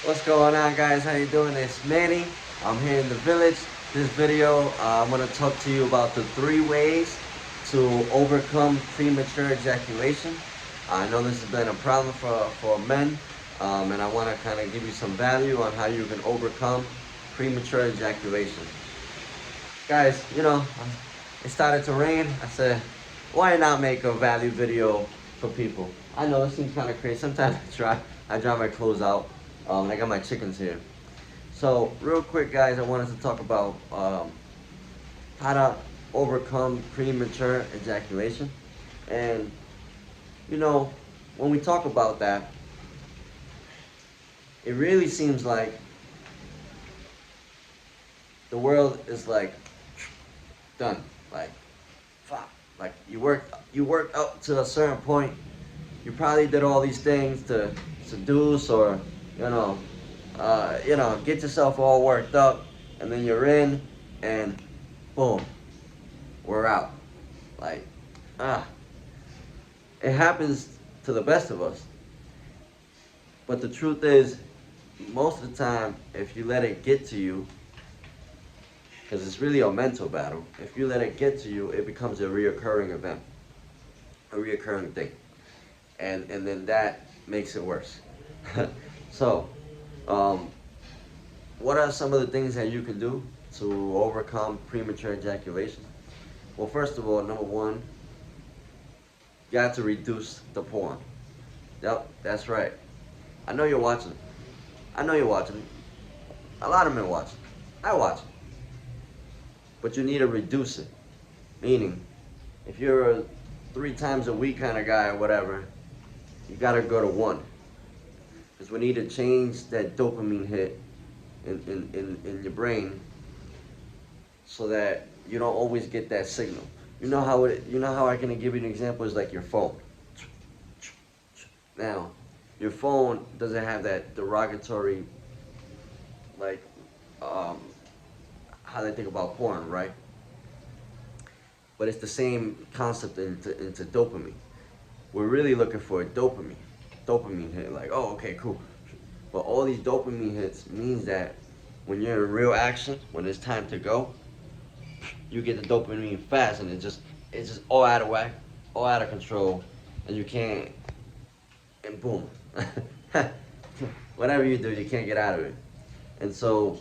What's going on, guys? How you doing? It's Manny. I'm here in the village. This video, I'm going to talk to you about the 3 ways to overcome premature ejaculation. I know this has been a problem for men, and I want to kind of give you some value on how you can overcome premature ejaculation. Guys, it started to rain. I said, why not make a value video for people? I know it seems kind of crazy. Sometimes I dry my clothes out. I got my chickens here. So real quick, guys, I wanted to talk about how to overcome premature ejaculation. And when we talk about that, it really seems like the world is like done. Like, fuck. Like you worked up to a certain point. You probably did all these things to seduce or get yourself all worked up, and then you're in, and boom, we're out. Like, it happens to the best of us. But the truth is, most of the time, if you let it get to you, because it's really a mental battle, if you let it get to you, it becomes a reoccurring event, a reoccurring thing. And then that makes it worse. So, what are some of the things that you can do to overcome premature ejaculation? Well, first of all, number one, you got to reduce the porn. Yep, that's right. I know you're watching. I know you're watching. A lot of men watch. I watch. But you need to reduce it. Meaning, if you're a 3 times a week kind of guy or whatever, you got to go to 1. Because we need to change that dopamine hit in your brain so that you don't always get that signal. You know how I can give you an example is like your phone. Now, your phone doesn't have that derogatory, like, how they think about porn, right? But it's the same concept into dopamine. We're really looking for a dopamine hit, like, oh, okay, cool. But all these dopamine hits means that when you're in real action, when it's time to go, you get the dopamine fast, and it's just all out of whack, all out of control, and you can't, and boom. Whatever you do, you can't get out of it. And so,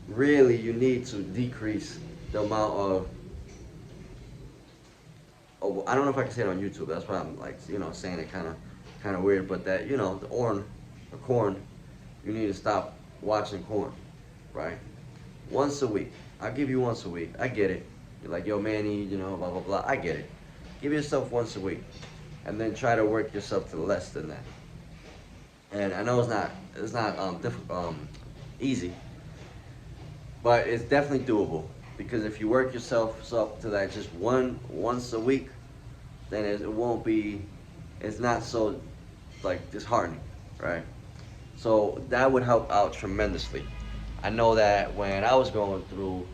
really, you need to decrease the amount of, I don't know if I can say it on YouTube. That's why I'm like, saying it kind of weird. But that, the corn, you need to stop watching corn, right? Once a week. I'll give you once a week. I get it. You're like, yo, Manny, blah blah blah. I get it. Give yourself once a week, and then try to work yourself to less than that. And I know it's not difficult, easy, but it's definitely doable. Because if you work yourself up to that just once a week, then it's not so like disheartening, right? So that would help out tremendously. I know that when I was going through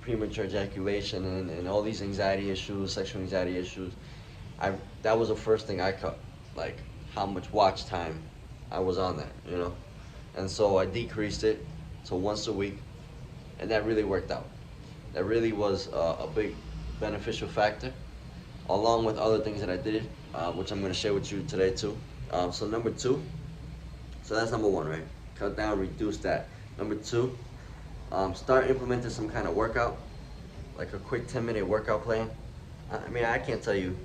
premature ejaculation and all these anxiety issues, sexual anxiety issues, that was the first thing I cut, like how much watch time I was on that, And so I decreased it to once a week, and that really worked out. That really was a big beneficial factor, along with other things that I did, which I'm going to share with you today too. So number 2, so that's number 1, right? Cut down, reduce that. Number 2, start implementing some kind of workout, like a quick 10-minute workout plan. I mean, I can't tell you,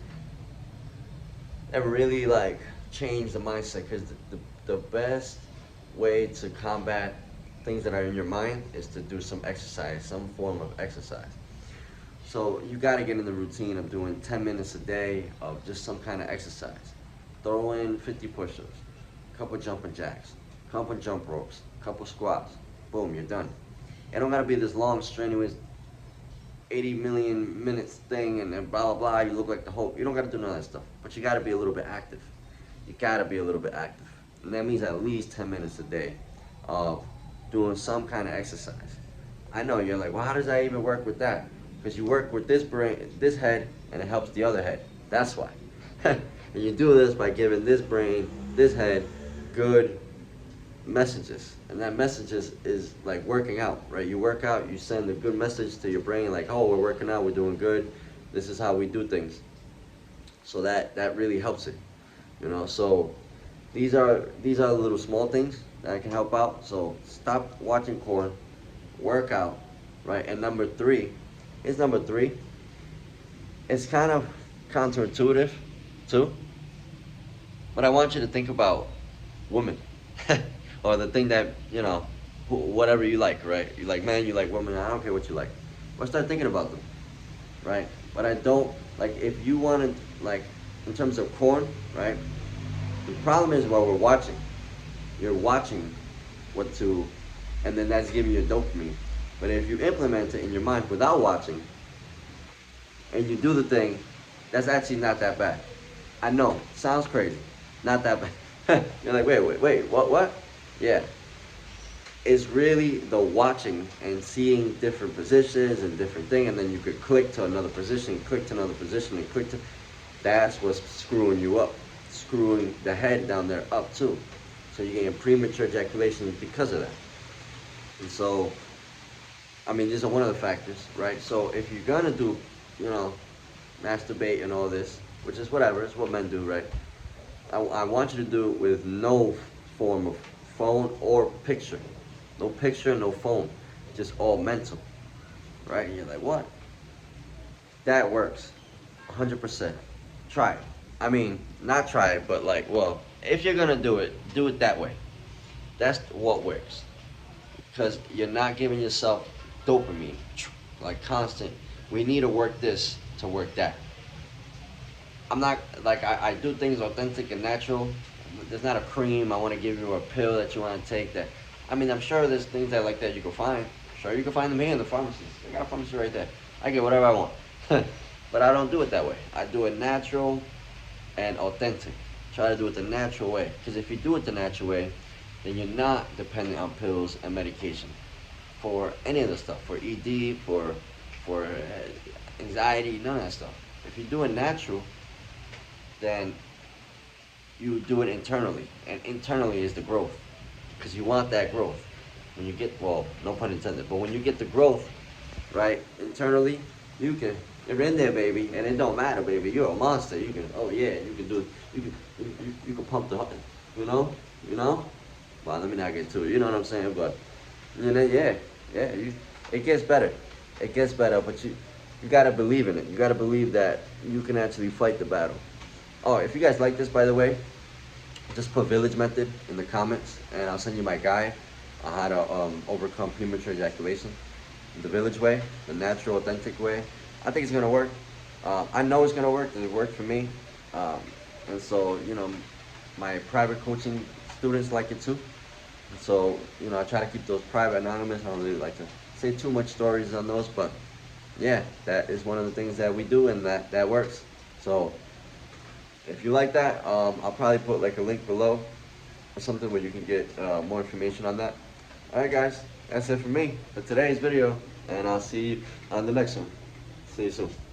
that really like changed the mindset, because the best way to combat things that are in your mind is to do some exercise, some form of exercise. So you got to get in the routine of doing 10 minutes a day of just some kind of exercise. Throw in 50 push-ups, a couple jumping jacks, a couple jump ropes, a couple squats. Boom, you're done. It don't got to be this long, strenuous 80 million minutes thing and then blah, blah, blah. You look like the Hulk. You don't got to do none of that stuff. But you got to be a little bit active. You got to be a little bit active. And that means at least 10 minutes a day of doing some kind of exercise. I know you're like, well, how does that even work with that? Because you work with this brain, this head, and it helps the other head. That's why. And you do this by giving this brain, this head, good messages, and that messages is like working out, right? You work out, you send a good message to your brain, like, oh, we're working out, we're doing good, this is how we do things. So that really helps it, you know. So these are the little small things that can help out. So stop watching porn, work out, right? And number three, it's kind of counterintuitive too, but I want you to think about women. Or the thing that, you know, whatever you like, right? You like men, you like women, I don't care what you like. But start thinking about them, right? But I don't, like, if you wanted, like, in terms of porn, right? The problem is while we're watching, you're watching what to, and then that's giving you dopamine. But if you implement it in your mind without watching, and you do the thing, that's actually not that bad. I know, sounds crazy, not that bad. You're like, wait, what? Yeah, it's really the watching and seeing different positions and different thing, and then you could click to another position, click to another position, and click to, that's what's screwing you up, screwing the head down there up too. So you're getting premature ejaculation because of that. And so, I mean, these are one of the factors, right? So if you're gonna do, you know, masturbate and all this, which is whatever, it's what men do, right? I want you to do it with no form of phone or picture. No picture, no phone. Just all mental, right? And you're like, what? That works, 100%. Try it. I mean, not try it, but like, well, if you're gonna do it that way. That's what works. Because you're not giving yourself dopamine, like constant. We need to work this to work that. I'm not, like, I do things authentic and natural. There's not a cream, I want to give you a pill that you want to take that. I mean, I'm sure there's things that like that you can find. Sure, you can find them here in the pharmacies. I got a pharmacy right there. I get whatever I want. But I don't do it that way. I do it natural and authentic. Try to do it the natural way. Because if you do it the natural way, then you're not dependent on pills and medication for any of the stuff. For ED, for anxiety, none of that stuff. If you do it natural, then you do it internally, and internally is the growth, because you want that growth. When you get, well, no pun intended, but when you get the growth, right, internally, you're in there, baby, and it don't matter, baby. You're a monster. You can, oh yeah, you can do, you can pump the, you know. Well, let me not get to it. You know what I'm saying? But, you know, yeah, it gets better. It gets better, but you gotta believe in it. You gotta believe that you can actually fight the battle. Oh, if you guys like this, by the way, just put village method in the comments, and I'll send you my guide on how to overcome premature ejaculation the village way, the natural, authentic way. I think it's gonna work. I know it's gonna work. It worked for me, and so, you know, my private coaching students like it too. And so, you know, I try to keep those private, anonymous. I don't really like to say too much stories on those, but yeah, that is one of the things that we do, and that works. So if you like that, I'll probably put like a link below or something where you can get more information on that. Alright guys, that's it for me for today's video, and I'll see you on the next one. See you soon.